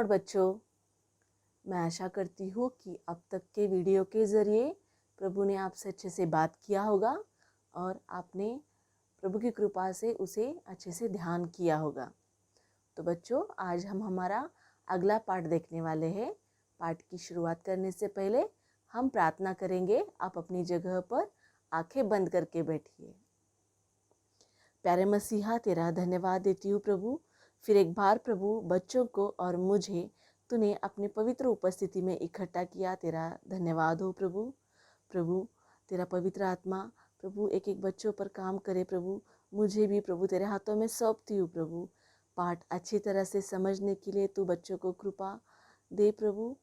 Lord बच्चों, मैं आशा करती हूँ कि अब तक के वीडियो के ज़रिए प्रभु ने आपसे अच्छे से बात किया होगा और आपने प्रभु की कृपा से उसे अच्छे से ध्यान किया होगा। तो बच्चों, आज हम हमारा अगला पाठ देखने वाले हैं। पाठ की शुरुआत करने से पहले हम प्रार्थना करेंगे। आप अपनी जगह पर आंखें बंद करके बैठिए। प्यारे मसीहा, तेरा धन्यवाद देती हूँ प्रभु। फिर एक बार प्रभु, बच्चों को और मुझे तूने अपने पवित्र उपस्थिति में इकट्ठा किया। तेरा धन्यवाद हो प्रभु। प्रभु, तेरा पवित्र आत्मा प्रभु एक एक बच्चों पर काम करे प्रभु। मुझे भी प्रभु तेरे हाथों में सौंपती हूँ प्रभु। पाठ अच्छी तरह से समझने के लिए तू बच्चों को कृपा दे प्रभु।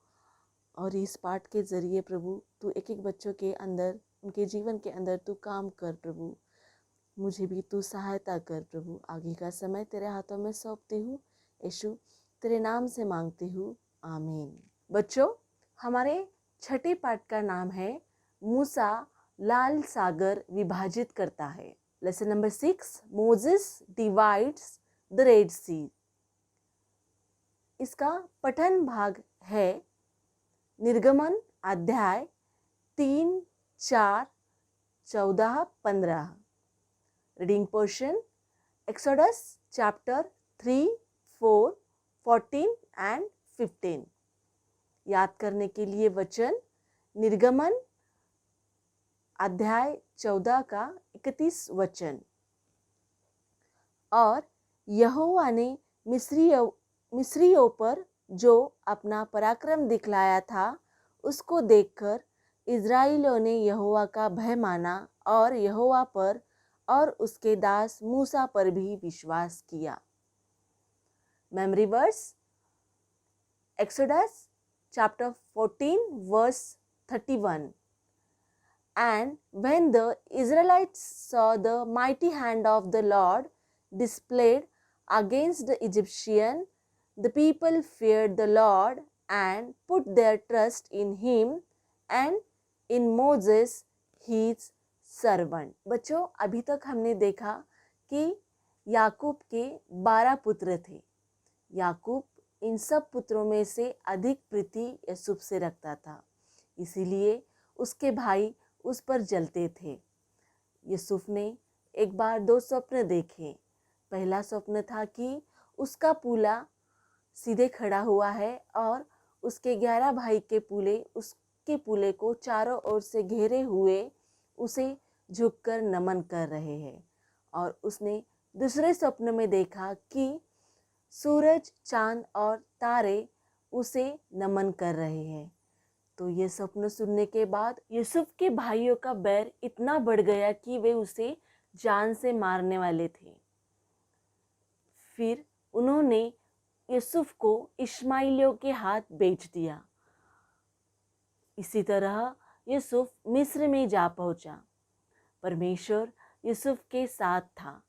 और इस पाठ के ज़रिए प्रभु तू एक एक बच्चों के अंदर, उनके जीवन के अंदर तू काम कर प्रभु। मुझे भी तू सहायता कर प्रभु। आगे का समय तेरे हाथों में सौंपती हूँ। यीशु तेरे नाम से मांगती हूँ, आमीन। बच्चों, हमारे छठे पाठ का नाम है मूसा लाल सागर विभाजित करता है। Lesson number 6, Moses divides the Red Sea. इसका पठन भाग है निर्गमन अध्याय 3, 4, 14, 15। Reading portion exodus chapter 3, 4, 14 and 15। याद करने के लिए वचन निर्गमन अध्याय 14 का 31 वचन। और यहोवा ने मिस्रियों पर जो अपना पराक्रम दिखलाया था, उसको देखकर इज़राइलियों ने यहोवा का भय माना और यहोवा पर और उसके दास मूसा पर भी विश्वास किया। Memory verse Exodus chapter 14 verse 31। And when the Israelites saw the mighty hand of the Lord displayed against the Egyptian, the people feared the Lord and put their trust in him and in Moses his servant। बच्चों, अभी तक हमने देखा कि याकूब के 12 पुत्र थे। याकूब इन सब पुत्रों में से अधिक प्रीति यूसुफ से रखता था, इसीलिए उसके भाई उस पर जलते थे। यूसुफ ने एक बार 2 स्वप्न देखे। पहला स्वप्न था कि उसका पूला सीधे खड़ा हुआ है और उसके 11 भाई के पूले उसके पूले को चारों ओर से घेरे हुए उसे झुककर नमन कर रहे हैं। और उसने दूसरे स्वप्न में देखा कि सूरज, चांद और तारे उसे नमन कर रहे हैं। तो ये स्वप्न सुनने के बाद यूसुफ के भाइयों का बैर इतना बढ़ गया कि वे उसे जान से मारने वाले थे। फिर उन्होंने यूसुफ को इश्माइलियों के हाथ बेच दिया। इसी तरह यूसुफ मिस्र में जा पहुंचा। परमेश्वर यूसुफ के साथ था।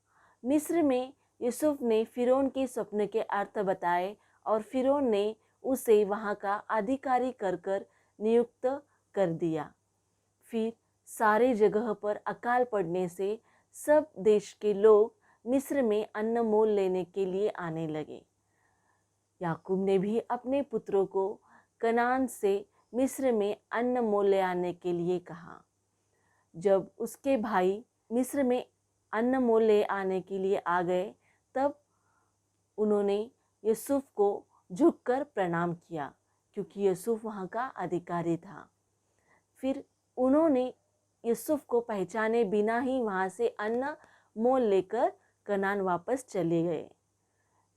मिस्र में यूसुफ ने फिरौन के स्वप्न के अर्थ बताए और फिरौन ने उसे वहां का अधिकारी कर नियुक्त कर दिया। फिर सारे जगह पर अकाल पड़ने से सब देश के लोग मिस्र में अन्न मोल लेने के लिए आने लगे। याकूब ने भी अपने पुत्रों को कनान से मिस्र में अन्न मोल ले आने के लिए कहा। जब उसके भाई मिस्र में अन्न मोल ले आने के लिए आ गए, तब उन्होंने यूसुफ को झुककर प्रणाम किया, क्योंकि यूसुफ वहाँ का अधिकारी था। फिर उन्होंने यूसुफ को पहचाने बिना ही वहाँ से अन्न मोल लेकर कनान वापस चले गए।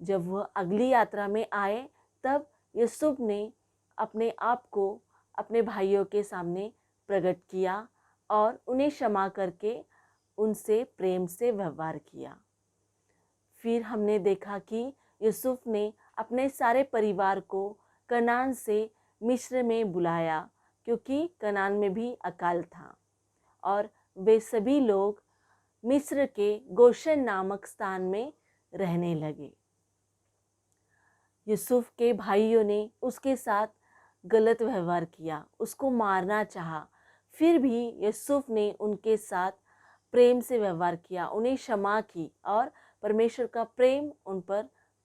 जब वह अगली यात्रा में आए, तब यूसुफ ने अपने आप को अपने भाइयों के सामने प्रकट किया और उन्हें क्षमा करके उनसे प्रेम से व्यवहार किया। फिर हमने देखा कि यूसुफ ने अपने सारे परिवार को कनान से मिस्र में बुलाया, क्योंकि कनान में भी अकाल था। और वे सभी लोग मिस्र के गोशन नामक स्थान में रहने लगे। यूसुफ के भाइयों ने उसके साथ गलत व्यवहार किया, उसको मारना चाहा। फिर भी यूसुफ ने उनके साथ प्रेम से व्यवहार किया, उन्हें क्षमा की और परमेश्वर का प्रेम उन पर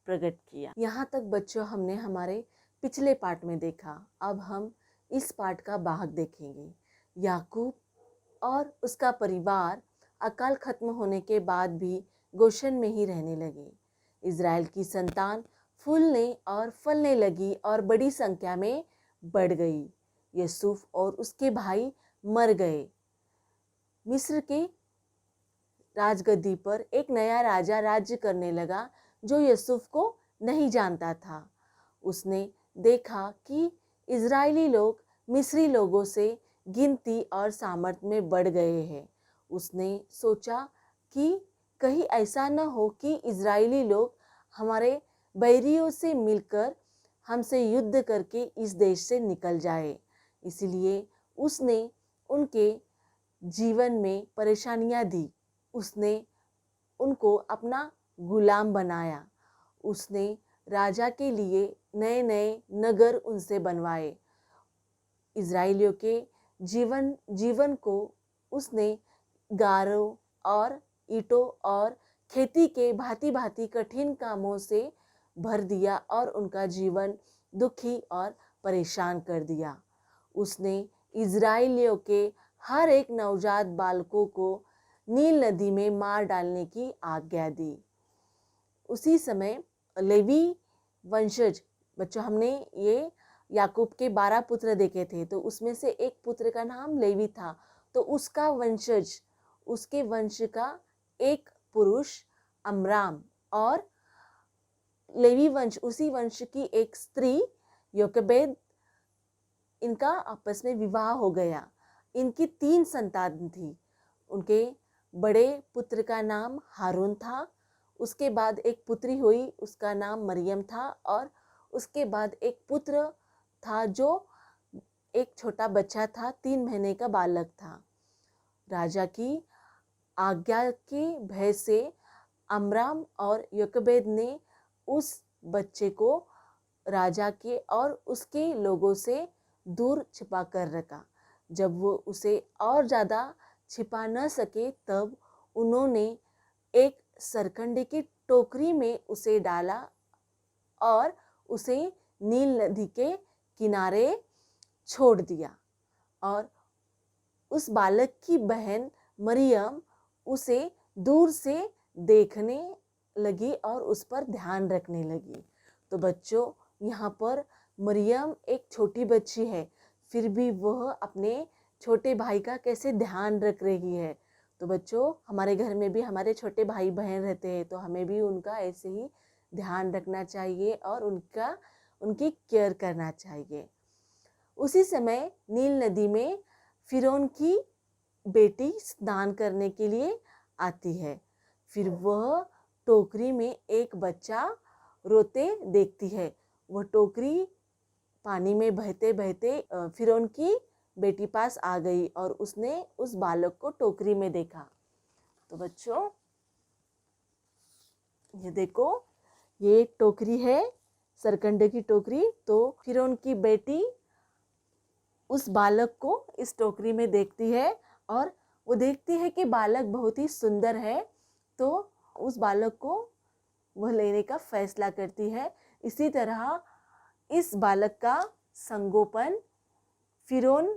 प्रकट किया। यहाँ तक बच्चों हमने हमारे पिछले पार्ट में देखा। अब हम इस पार्ट का भाग देखेंगे। याकूब और उसका परिवार अकाल खत्म होने के बाद भी गोशन में ही रहने लगे। इज़राइल की संतान फूलने और फलने लगी और बड़ी संख्या में बढ़ गई। यूसुफ और उसके भाई मर गए। मिस्र के राजगद्दी पर एक नया राजा राज्य करने लगा जो यूसुफ को नहीं जानता था। उसने देखा कि इज़राइली लोग मिस्री लोगों से गिनती और सामर्थ्य में बढ़ गए हैं। उसने सोचा कि कहीं ऐसा न हो कि इज़राइली लोग हमारे बैरियों से मिलकर हमसे युद्ध करके इस देश से निकल जाए। इसलिए उसने उनके जीवन में परेशानियां दी। उसने उनको अपना गुलाम बनाया। उसने राजा के लिए नए नए नगर उनसे बनवाए। इज़राइलियों के जीवन को उसने गारों और ईंटों और खेती के भांति भांति कठिन कामों से भर दिया और उनका जीवन दुखी और परेशान कर दिया। उसने इज़राइलियों के हर एक नवजात बालकों को नील नदी में मार डालने की आज्ञा दी। उसी समय लेवी वंशज बच्चों, हमने ये याकूब के 12 पुत्र देखे थे, तो उसमें से एक पुत्र का नाम लेवी था। तो उसका वंशज, उसके वंश का एक पुरुष अमराम और लेवी वंश, उसी वंश की एक स्त्री योकेबेद, इनका आपस में विवाह हो गया। इनकी 3 संतान थी। उनके बड़े पुत्र का नाम हारून था। उसके बाद एक पुत्री हुई, उसका नाम मरियम था। और उसके बाद एक पुत्र था जो एक छोटा बच्चा था, 3 महीने का बालक था। राजा की आज्ञा के भय से अमराम और योकेबेद ने उस बच्चे को राजा के और उसके लोगों से दूर छिपा कर रखा। जब वो उसे और ज़्यादा छिपा न सके तब उन्होंने एक सरकंडे की टोकरी में उसे डाला और उसे नील नदी के किनारे छोड़ दिया। और उस बालक की बहन मरियम उसे दूर से देखने लगी और उस पर ध्यान रखने लगी। तो बच्चों, यहाँ पर मरियम एक छोटी बच्ची है, फिर भी वह अपने छोटे भाई का कैसे ध्यान रख रही है। तो बच्चों, हमारे घर में भी हमारे छोटे भाई बहन रहते हैं, तो हमें भी उनका ऐसे ही ध्यान रखना चाहिए और उनकी केयर करना चाहिए। उसी समय नील नदी में फिरौन की बेटी स्नान करने के लिए आती है। फिर वह टोकरी में एक बच्चा रोते देखती है। वह टोकरी पानी में बहते बहते फिरौन की बेटी पास आ गई और उसने उस बालक को टोकरी में देखा। तो बच्चों, ये देखो, ये टोकरी है, सरकंडे की टोकरी। तो फिरौन की बेटी उस बालक को इस टोकरी में देखती है और वो देखती है कि बालक बहुत ही सुंदर है, तो उस बालक को वह लेने का फैसला करती है। इसी तरह इस बालक का संगोपन फिरौन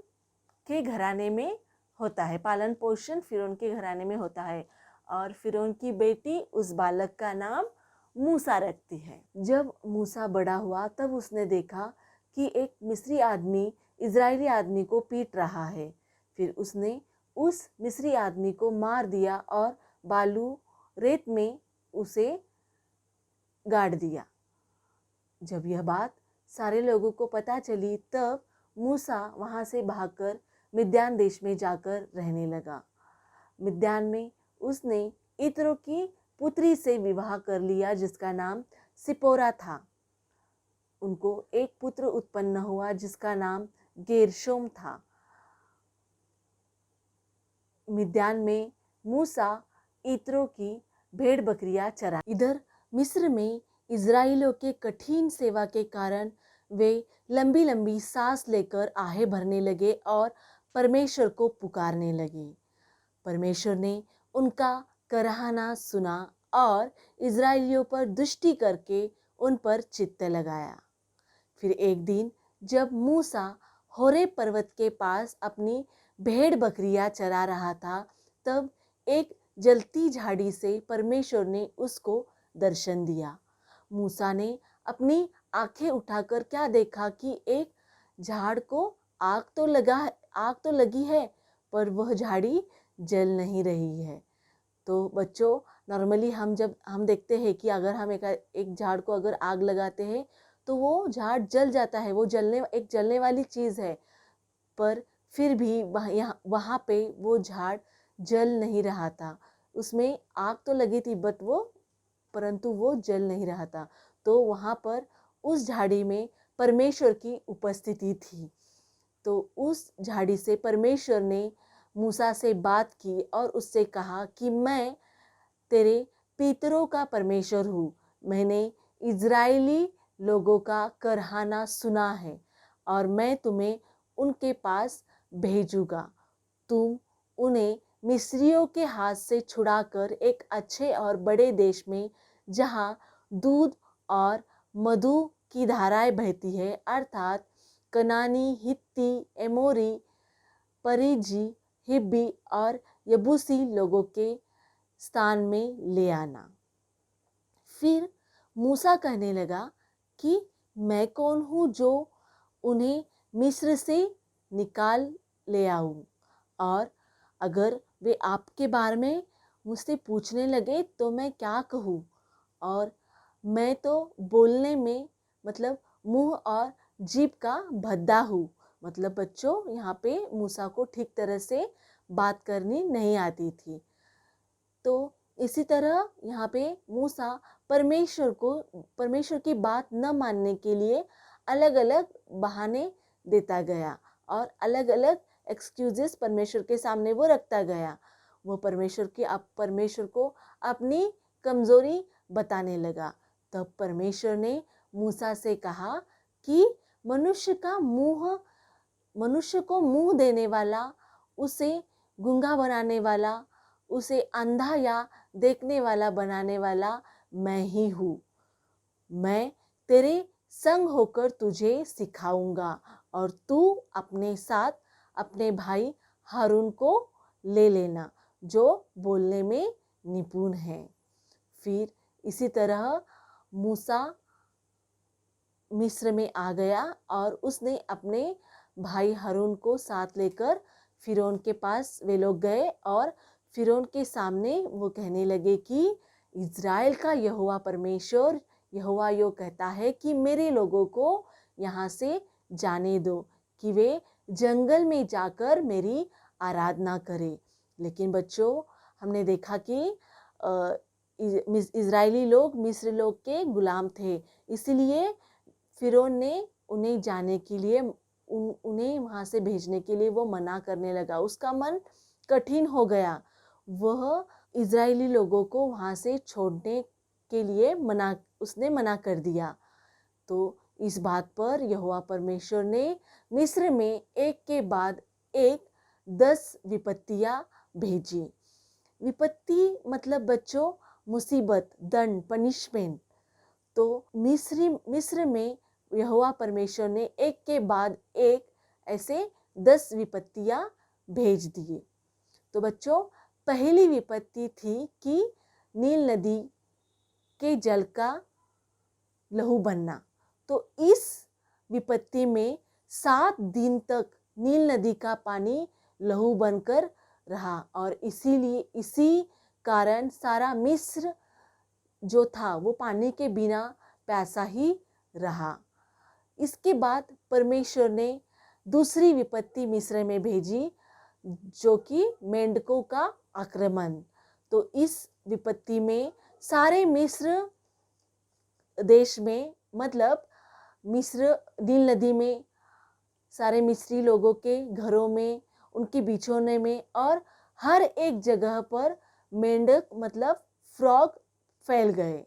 के घराने में होता है, पालन पोषण फिरौन के घराने में होता है। और फिरौन की बेटी उस बालक का नाम मूसा रखती है। जब मूसा बड़ा हुआ तब उसने देखा कि एक मिस्री आदमी इज़राइली आदमी को पीट रहा है। फिर उसने उस मिस्री आदमी को मार दिया और बालू रेत में उसे गाड़ दिया। जब यह बात सारे लोगों को पता चली तब मूसा वहाँ से भागकर मिद्यान देश में जाकर रहने लगा। मिद्यान में उसने इत्रो की पुत्री से विवाह कर लिया जिसका नाम सिपोरा था। उनको एक पुत्र उत्पन्न हुआ जिसका नाम गेरशोम था। मिद्यान में मूसा इत्रो की भेड़ बकरियां चरा। इधर मिस्र में इज़राइलियों के कठिन सेवा के कारण वे लंबी लंबी सांस लेकर आहें भरने लगे और परमेश्वर को पुकारने लगे। परमेश्वर ने उनका कराहना सुना और इज़राइलियों पर दृष्टि करके उन पर चित्त लगाया। फिर एक दिन जब मूसा होरे पर्वत के पास अपनी भेड़ बकरियां चरा रहा था, तब एक जलती झाड़ी से परमेश्वर ने उसको दर्शन दिया। मूसा ने अपनी आंखें उठाकर क्या देखा कि एक झाड़ को आग तो लगी है, पर वह झाड़ी जल नहीं रही है। तो बच्चों, नॉर्मली जब हम देखते हैं कि अगर हम एक झाड़ को अगर आग लगाते हैं तो वो झाड़ जल जाता है, वो जलने वाली चीज़ है, पर फिर भी वहाँ पे वो झाड़ जल नहीं रहा था। उसमें आग तो लगी थी परंतु वो जल नहीं रहा था। तो वहाँ पर उस झाड़ी में परमेश्वर की उपस्थिति थी। तो उस झाड़ी से परमेश्वर ने मूसा से बात की और उससे कहा कि मैं तेरे पितरों का परमेश्वर हूँ। मैंने इज़राइली लोगों का करहाना सुना है और मैं तुम्हें उनके पास भेजूंगा। तुम उन्हें मिस्रियों के हाथ से छुड़ाकर एक अच्छे और बड़े देश में, जहाँ दूध और मधु की धाराएं बहती है, अर्थात कनानी, हित्ती, एमोरी, परिजी, हिब्बी और यबूसी लोगों के स्थान में ले आना। फिर मूसा कहने लगा कि मैं कौन हूँ जो उन्हें मिस्र से निकाल ले आऊँ, और अगर वे आपके बारे में मुझसे पूछने लगे तो मैं क्या कहूँ। और मैं तो बोलने में मुंह और जीभ का भद्दा हूँ। बच्चों, यहाँ पे मूसा को ठीक तरह से बात करनी नहीं आती थी। तो इसी तरह यहाँ पे मूसा परमेश्वर की बात न मानने के लिए अलग अलग बहाने देता गया और अलग अलग एक्सक्यूजेस परमेश्वर के सामने वो रखता गया। वो परमेश्वर को अपनी कमजोरी बताने लगा। तब परमेश्वर ने मूसा से कहा कि मनुष्य को मुंह देने वाला, उसे गूंगा बनाने वाला, उसे अंधा या देखने वाला बनाने वाला मैं ही हूँ। मैं तेरे संग होकर तुझे सिखाऊंगा और तू अपने साथ अपने भाई हारून को ले लेना, जो बोलने में निपुण है। फिर इसी तरह मूसा मिस्र में आ गया और उसने अपने भाई हारून को साथ लेकर फिरौन के पास वे लोग गए और फिरौन के सामने वो कहने लगे कि इज़राइल का यहोवा परमेश्वर यहोवा यो कहता है कि मेरे लोगों को यहाँ से जाने दो कि वे जंगल में जाकर मेरी आराधना करें। लेकिन बच्चों, हमने देखा कि इज़राइली लोग मिस्र लोग के गुलाम थे, इसलिए फिरौन ने उन्हें जाने के लिए उन्हें वहाँ से भेजने के लिए वो मना करने लगा। उसका मन कठिन हो गया। वह इज़राइली लोगों को वहाँ से छोड़ने के लिए उसने मना कर दिया। तो इस बात पर यहोवा परमेश्वर ने मिस्र में एक के बाद एक 10 विपत्तियां भेजी। विपत्ति बच्चों मुसीबत, दंड, पनिशमेंट। तो मिस्र में यहोवा परमेश्वर ने एक के बाद एक ऐसे 10 विपत्तियां भेज दिए। तो बच्चों, पहली विपत्ति थी कि नील नदी के जल का लहू बनना। तो इस विपत्ति में 7 दिन तक नील नदी का पानी लहू बनकर रहा और इसी कारण सारा मिस्र जो था वो पानी के बिना प्यासा ही रहा। इसके बाद परमेश्वर ने दूसरी विपत्ति मिस्र में भेजी, जो कि मेंढकों का आक्रमण। तो इस विपत्ति में सारे मिस्र देश में मिस्र नील नदी में सारे मिस्री लोगों के घरों में, उनके बिछौने में और हर एक जगह पर मेंढक फ्रॉग फैल गए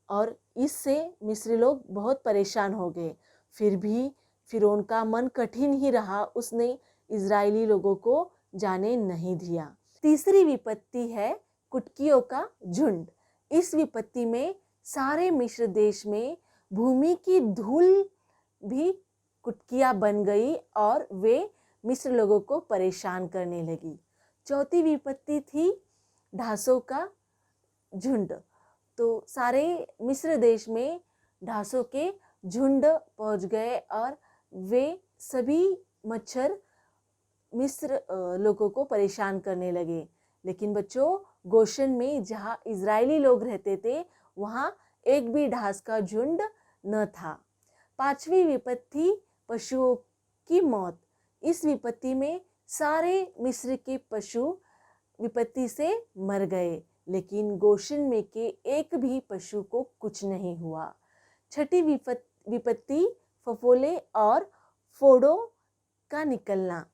और इससे मिस्री लोग बहुत परेशान हो गए। फिर भी फिरौन का मन कठिन ही रहा, उसने इज़राइली लोगों को जाने नहीं दिया। तीसरी विपत्ति है कुटकियों का झुंड। इस विपत्ति में सारे मिस्र देश में भूमि की धूल भी कुटकिया बन गई और वे मिस्र लोगों को परेशान करने लगी। चौथी विपत्ति थी ढांसों का झुंड। तो सारे मिस्र देश में ढांसों के झुंड पहुंच गए और वे सभी मच्छर मिस्र लोगों को परेशान करने लगे। लेकिन बच्चों, गोशन में जहाँ इजरायली लोग रहते थे वहाँ एक भी ढांस का झुंड न था। पांचवी विपत्ति पशुओं की मौत। इस विपत्ति में सारे मिस्र के पशु विपत्ति से मर गए, लेकिन गोशन में के एक भी पशु को कुछ नहीं हुआ। छठी विपत्ति फफोले और फोड़ों का निकलना।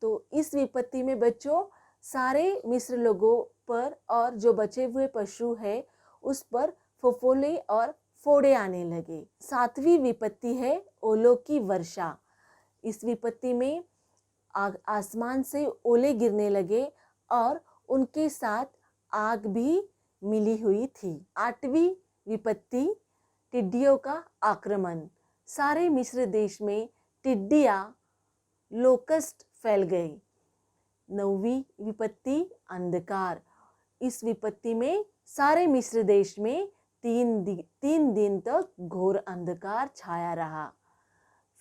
तो इस विपत्ति में बच्चों सारे मिस्र लोगों पर और जो बचे हुए पशु है उस पर फफोले और फोड़े आने लगे। सातवीं विपत्ति है ओलों की वर्षा। इस विपत्ति में आसमान से ओले गिरने लगे और उनके साथ आग भी मिली हुई थी। आठवीं विपत्ति टिड्डियों का आक्रमण। सारे मिस्र देश में टिड्डियां लोकस्ट फैल गई। नौवीं विपत्ति अंधकार। इस विपत्ति में सारे मिस्र देश में 3 दिन तक घोर अंधकार छाया रहा।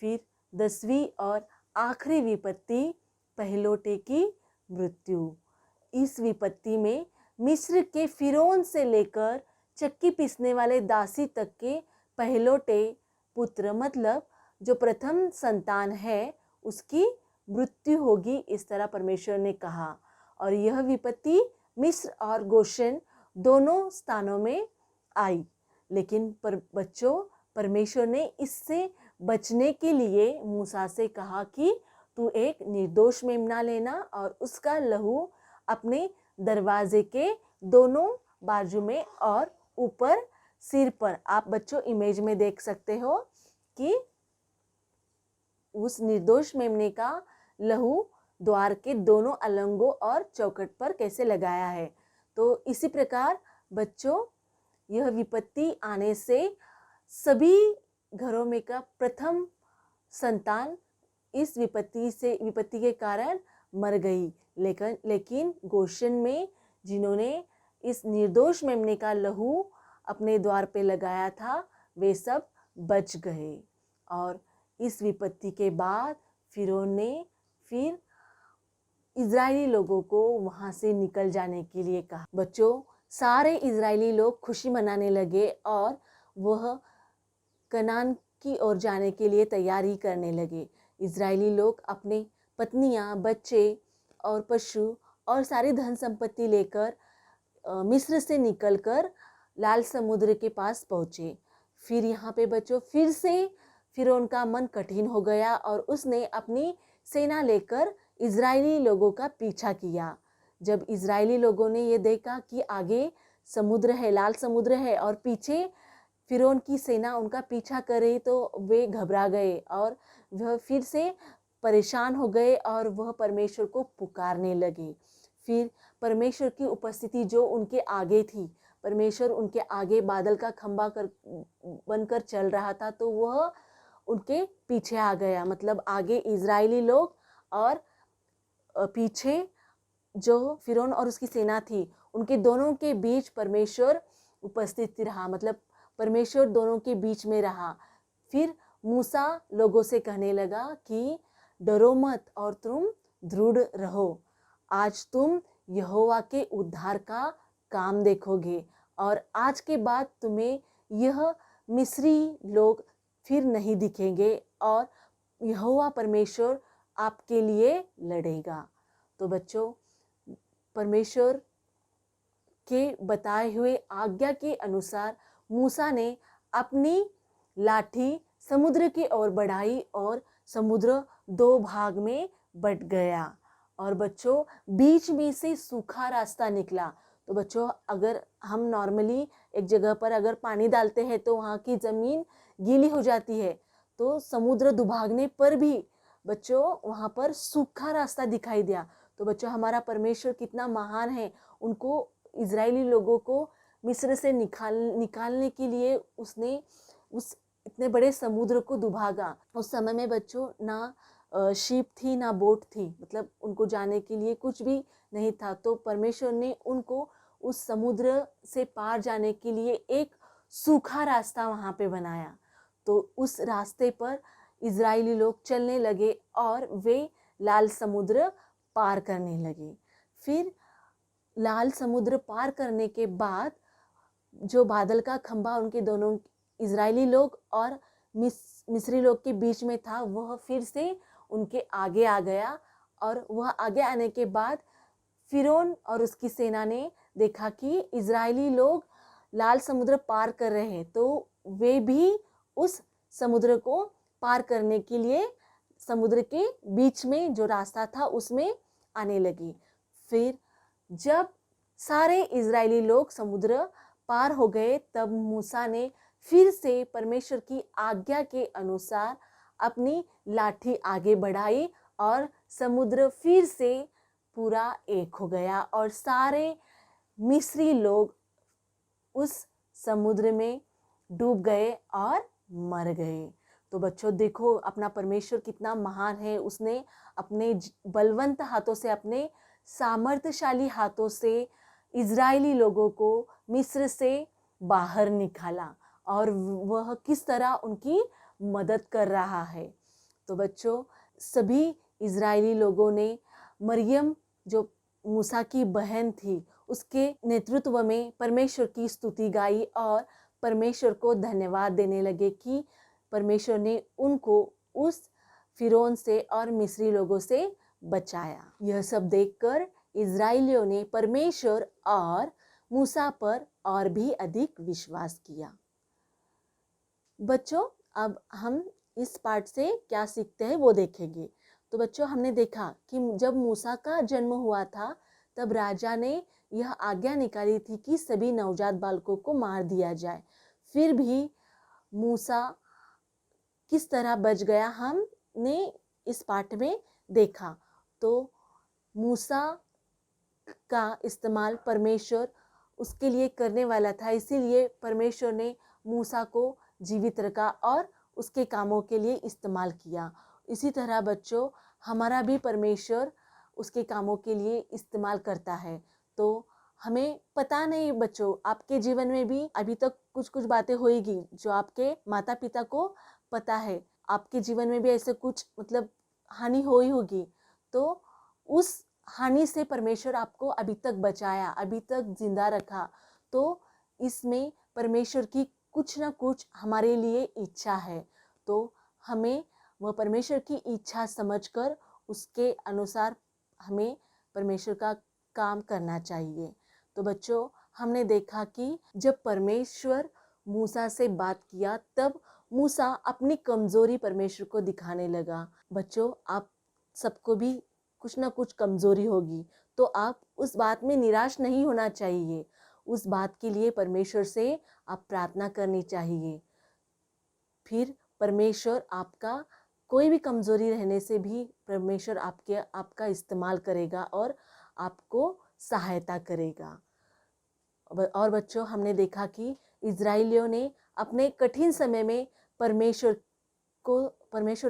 फिर 10वीं और आखिरी विपत्ति पहलोटे की मृत्यु। इस विपत्ति में मिस्र के फिरौन से लेकर चक्की पीसने वाले दासी तक के पहलोटे पुत्र, मतलब जो प्रथम संतान है, उसकी मृत्यु होगी, इस तरह परमेश्वर ने कहा। और यह विपत्ति मिस्र और गोशन दोनों स्थानों में आई। लेकिन बच्चों, परमेश्वर ने इससे बचने के लिए मूसा से कहा कि तू एक निर्दोष मेमना लेना और उसका लहू अपने दरवाजे के दोनों बाजू में और ऊपर सिर पर, आप बच्चों इमेज में देख सकते हो कि उस निर्दोष मेमने का लहू द्वार के दोनों अलंगों और चौखट पर कैसे लगाया है। तो इसी प्रकार बच्चों, यह विपत्ति आने से सभी घरों में का प्रथम संतान इस विपत्ति के कारण मर गई। लेकिन गोशन में जिन्होंने इस निर्दोष मेमने का लहू अपने द्वार पे लगाया था, वे सब बच गए। और इस विपत्ति के बाद फिरौन ने फिर इजरायली लोगों को वहां से निकल जाने के लिए कहा। बच्चों, सारे इजरायली लोग खुशी मनाने लगे और वह कनान की ओर जाने के लिए तैयारी करने लगे। इजरायली लोग अपने पत्नियां, बच्चे और पशु और सारी धन संपत्ति लेकर मिस्र से निकलकर लाल समुद्र के पास पहुँचे। फिर यहाँ पे बच्चों फिर से फिरौन का मन कठिन हो गया और उसने अपनी सेना लेकर इजरायली लोगों का पीछा किया। जब इजरायली लोगों ने ये देखा कि आगे समुद्र है, लाल समुद्र है और पीछे फिरौन की सेना उनका पीछा कर रही, तो वे घबरा गए और वह फिर से परेशान हो गए और वह परमेश्वर को पुकारने लगे। फिर परमेश्वर की उपस्थिति जो उनके आगे थी, परमेश्वर उनके आगे बादल का खंभा बनकर चल रहा था, तो वह उनके पीछे आ गया। मतलब आगे इजरायली लोग और पीछे जो फिरौन और उसकी सेना थी, उनके दोनों के बीच परमेश्वर उपस्थित रहा। मतलब परमेश्वर दोनों के बीच में रहा। फिर मूसा लोगों से कहने लगा कि डरो मत और तुम दृढ़ रहो। आज तुम यहोवा के उद्धार का काम देखोगे और आज के बाद तुम्हें यह मिस्री लोग फिर नहीं दिखेंगे और यहोवा परमेश्वर आपके लिए लड़ेगा। तो बच्चों, परमेश्वर के बताए हुए आज्ञा के अनुसार मूसा ने अपनी लाठी समुद्र की ओर बढ़ाई और समुद्र 2 भाग में बट गया और बच्चों बीच में से सूखा रास्ता निकला। तो बच्चों, अगर हम नॉर्मली एक जगह पर अगर पानी डालते हैं तो वहाँ की ज़मीन गीली हो जाती है, तो समुद्र दुभागने पर भी बच्चों वहाँ पर सूखा रास्ता दिखाई दिया। तो बच्चों, हमारा परमेश्वर कितना महान है। उनको, इजरायली लोगों को मिस्र से निकालने के लिए उसने उस इतने बड़े समुद्र को दुभागा। उस समय में बच्चों ना शिप थी ना बोट थी, मतलब उनको जाने के लिए कुछ भी नहीं था। तो परमेश्वर ने उनको उस समुद्र से पार जाने के लिए एक सूखा रास्ता वहाँ पे बनाया। तो उस रास्ते पर इजरायली लोग चलने लगे और वे लाल समुद्र पार करने लगे। फिर लाल समुद्र पार करने के बाद जो बादल का खंभा उनके दोनों इजरायली लोग और मिस्री लोग के बीच में था, वह फिर से उनके आगे आ गया। और वह आगे आने के बाद फिरौन और उसकी सेना ने देखा कि इजरायली लोग लाल समुद्र पार कर रहे हैं, तो वे भी उस समुद्र को पार करने के लिए समुद्र के बीच में जो रास्ता था उसमें आने लगी। फिर जब सारे इजरायली लोग समुद्र पार हो गए, तब मूसा ने फिर से परमेश्वर की आज्ञा के अनुसार अपनी लाठी आगे बढ़ाई और समुद्र फिर से पूरा एक हो गया और सारे मिस्री लोग उस समुद्र में डूब गए और मर गए। तो बच्चों देखो, अपना परमेश्वर कितना महान है। उसने अपने बलवंत हाथों से, अपने सामर्थ्यशाली हाथों से इजरायली लोगों को मिस्र से बाहर निकाला और वह किस तरह उनकी मदद कर रहा है। तो बच्चों, सभी इजरायली लोगों ने मरियम जो मूसा की बहन थी, उसके नेतृत्व में परमेश्वर की स्तुति गाई और परमेश्वर को धन्यवाद देने लगे कि परमेश्वर ने उनको उस फिरौन से और मिस्री लोगों से बचाया। यह सब देखकर इजराइलियों ने परमेश्वर और मूसा पर और भी अधिक विश्वास किया। बच्चों, अब हम इस पाठ से क्या सीखते हैं वो देखेंगे। तो बच्चों, हमने देखा कि जब मूसा का जन्म हुआ था, तब राजा ने यह आज्ञा निकाली थी कि सभी नवजात बालकों को मार दिया जाए। फिर भी मूसा किस तरह बच गया, हमने इस पाठ में देखा। तो मूसा का इस्तेमाल परमेश्वर उसके लिए करने वाला था, इसीलिए परमेश्वर ने मूसा को जीवित रखा और उसके कामों के लिए इस्तेमाल किया। इसी तरह बच्चों, हमारा भी परमेश्वर उसके कामों के लिए इस्तेमाल करता है। तो हमें पता नहीं बच्चों, आपके जीवन में भी अभी तक कुछ कुछ बातें होएगी जो आपके माता पिता को पता है। आपके जीवन में भी ऐसे कुछ मतलब हानि हुई होगी, तो उस हानि से परमेश्वर आपको अभी तक बचाया, अभी तक जिंदा रखा। तो इसमें परमेश्वर की कुछ ना कुछ हमारे लिए इच्छा है। तो हमें वह परमेश्वर की इच्छा समझकर उसके अनुसार हमें परमेश्वर का काम करना चाहिए। तो बच्चों, हमने देखा कि जब परमेश्वर मूसा से बात किया, तब मूसा अपनी कमजोरी परमेश्वर को दिखाने लगा। बच्चों, आप सबको भी कुछ ना कुछ कमजोरी होगी, तो आप उस बात में निराश नहीं होना चाहिए। उस बात के लिए परमेश्वर से आप प्रार्थना करनी चाहिए। फिर परमेश्वर आपका कोई भी कमजोरी रहने से भी परमेश्वर आपका इस्तेमाल करेगा और आपको सहायता करेगा। और बच्चों, हमने देखा कि इजराइलियों ने अपने कठिन समय में परमेश्वर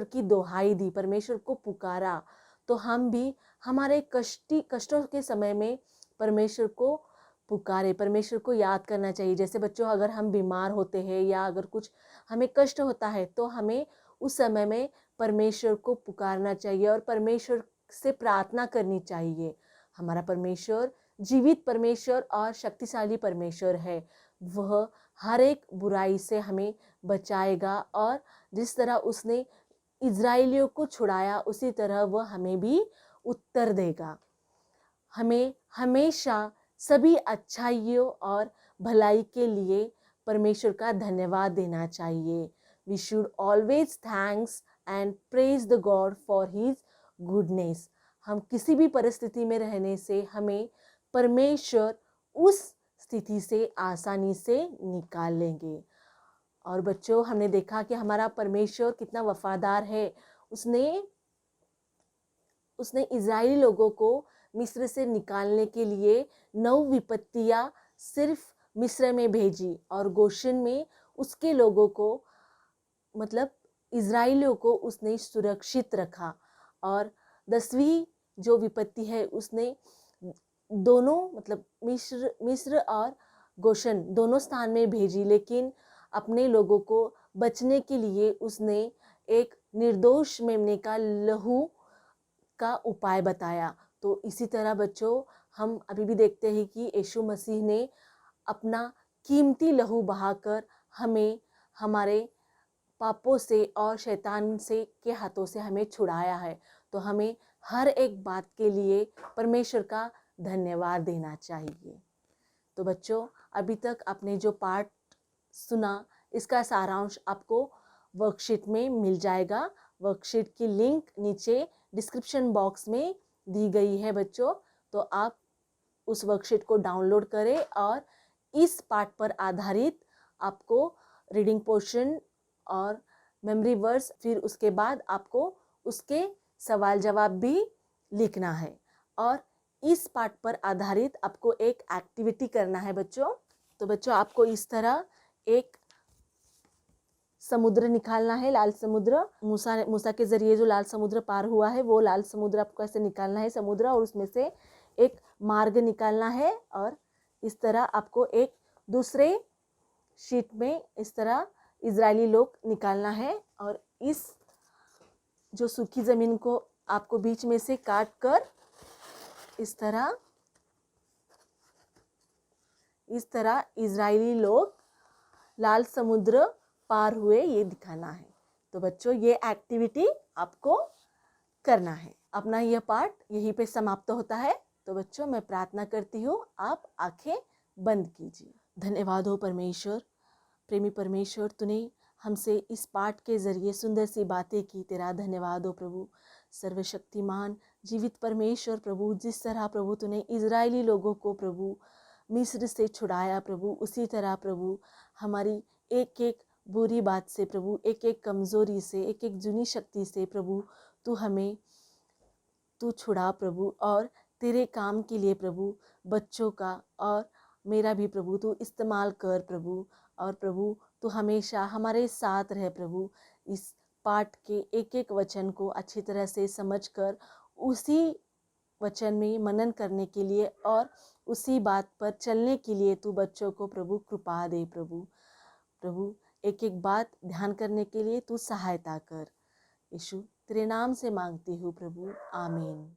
की दोहाई दी, परमेश्वर को पुकारा। तो हम भी हमारे कष्टों के समय में परमेश्वर को पुकारे, परमेश्वर को याद करना चाहिए। जैसे बच्चों, अगर हम बीमार होते हैं या अगर कुछ हमें कष्ट होता है, तो हमें उस समय में परमेश्वर को पुकारना चाहिए और परमेश्वर से प्रार्थना करनी चाहिए। हमारा परमेश्वर जीवित परमेश्वर और शक्तिशाली परमेश्वर है। वह हर एक बुराई से हमें बचाएगा और जिस तरह उसने इजराइलियों को छुड़ाया, उसी तरह वह हमें भी उत्तर देगा। हमें हमेशा सभी अच्छाइयों और भलाई के लिए परमेश्वर का धन्यवाद देना चाहिए। We should always thanks and praise the God for his goodness. हम किसी भी परिस्थिति में रहने से हमें परमेश्वर उस स्थिति से आसानी से निकाल लेंगे। और बच्चों, हमने देखा कि हमारा परमेश्वर कितना वफादार है। उसने इजरायली लोगों को मिस्र से निकालने के लिए 9 विपत्तियां सिर्फ मिस्र में भेजी और गोशन में उसके लोगों को मतलब इज़राइलियों को उसने सुरक्षित रखा, और 10वीं जो विपत्ति है उसने दोनों मतलब मिस्र और गोशन दोनों स्थान में भेजी, लेकिन अपने लोगों को बचने के लिए उसने एक निर्दोष मेमने का लहू का उपाय बताया। तो इसी तरह बच्चों, हम अभी भी देखते हैं कि यीशु मसीह ने अपना कीमती लहू बहाकर हमें हमारे पापों से और शैतान से के हाथों से हमें छुड़ाया है। तो हमें हर एक बात के लिए परमेश्वर का धन्यवाद देना चाहिए। तो बच्चों, अभी तक आपने जो पाठ सुना, इसका सारांश आपको वर्कशीट में मिल जाएगा। वर्कशीट की लिंक नीचे डिस्क्रिप्शन बॉक्स में दी गई है बच्चों। तो आप उस वर्कशीट को डाउनलोड करें और इस पाठ पर आधारित आपको रीडिंग पोर्शन और मेमोरी वर्ड्स, फिर उसके बाद आपको उसके सवाल जवाब भी लिखना है। और इस पाठ पर आधारित आपको एक एक्टिविटी करना है बच्चों। तो बच्चों, आपको इस तरह एक समुद्र निकालना है, लाल समुद्र। मूसा के जरिए जो लाल समुद्र पार हुआ है, वो लाल समुद्र आपको ऐसे निकालना है समुद्र, और उसमें से एक मार्ग निकालना है। और इस तरह आपको एक दूसरे शीट में इस तरह इजरायली लोग निकालना है, और इस जो सूखी जमीन को आपको बीच में से काट कर इस तरह इजरायली लोग लाल समुद्र पार हुए, ये दिखाना है। तो बच्चों, ये एक्टिविटी आपको करना है। अपना यह पाठ यहीं पे समाप्त होता है। तो बच्चों, मैं प्रार्थना करती हूँ, आप आंखें बंद कीजिए। धन्यवाद हो परमेश्वर, प्रेमी परमेश्वर, तूने हमसे इस पाठ के जरिए सुंदर सी बातें की। तेरा धन्यवाद हो प्रभु, सर्वशक्तिमान जीवित परमेश्वर प्रभु। जिस तरह प्रभु तूने इजरायली लोगों को प्रभु मिस्र से छुड़ाया प्रभु, उसी तरह प्रभु हमारी एक एक बुरी बात से प्रभु, एक एक कमजोरी से, एक एक जुनी शक्ति से प्रभु तू छुड़ा प्रभु। और तेरे काम के लिए प्रभु बच्चों का और मेरा भी प्रभु तू इस्तेमाल कर प्रभु। और प्रभु तू हमेशा हमारे साथ रहे प्रभु। इस पाठ के एक एक वचन को अच्छी तरह से समझकर उसी वचन में मनन करने के लिए और उसी बात पर चलने के लिए तू बच्चों को प्रभु कृपा दे प्रभु। प्रभु एक एक बात ध्यान करने के लिए तू सहायता कर। यीशु तेरे नाम से मांगती हूँ प्रभु, आमीन।